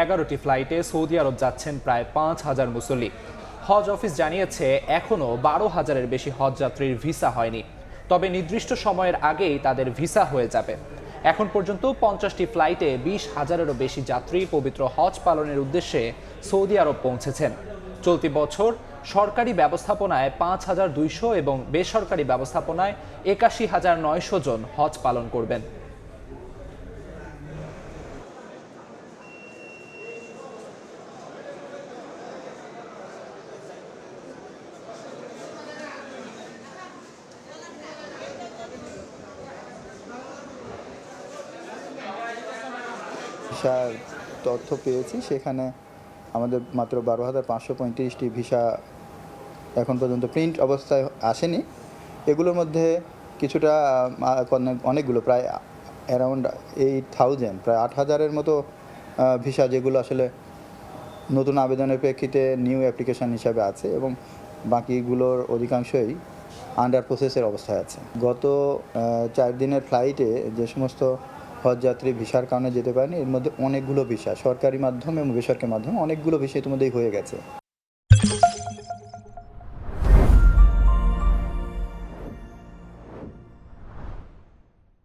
11টি ফ্লাইটে সৌদি আরব যাচ্ছেন প্রায় 5,000 মুসল্লি। হজ অফিস জানিয়েছে এখনও 12,000-এর বেশি হজ যাত্রীর ভিসা হয়নি, তবে নির্দিষ্ট সময়ের আগেই তাদের ভিসা হয়ে যাবে। এখন পর্যন্ত 50টি ফ্লাইটে 20,000-এরও বেশি যাত্রী পবিত্র হজ পালনের উদ্দেশ্যে সৌদি আরব পৌঁছেছেন। চলতি বছর সরকারি ব্যবস্থাপনায় 5,200 এবং বেসরকারি ব্যবস্থাপনায় 81,900 জন হজ পালন করবেন। ভিসার তথ্য পেয়েছি, সেখানে আমাদের মাত্র 12,535টি ভিসা এখন পর্যন্ত প্রিন্ট অবস্থায় আসেনি। এগুলোর মধ্যে কিছুটা অনেকগুলো প্রায় অ্যারাউন্ড 8,000 প্রায় 8,000-এর মতো ভিসা যেগুলো আসলে নতুন আবেদনের প্রেক্ষিতে নিউ অ্যাপ্লিকেশান হিসাবে আছে এবং বাকিগুলোর অধিকাংশই আন্ডার প্রসেসের অবস্থায় আছে। গত 4 দিনের ফ্লাইটে যে সমস্ত হজযাত্রী ভিসার কারণে যেতে পারেনি, এর মধ্যে অনেকগুলো ভিসা সরকারি মাধ্যমে এবং বেসরকারি মাধ্যমে অনেকগুলো ভিসা ইতিমধ্যেই হয়ে গেছে।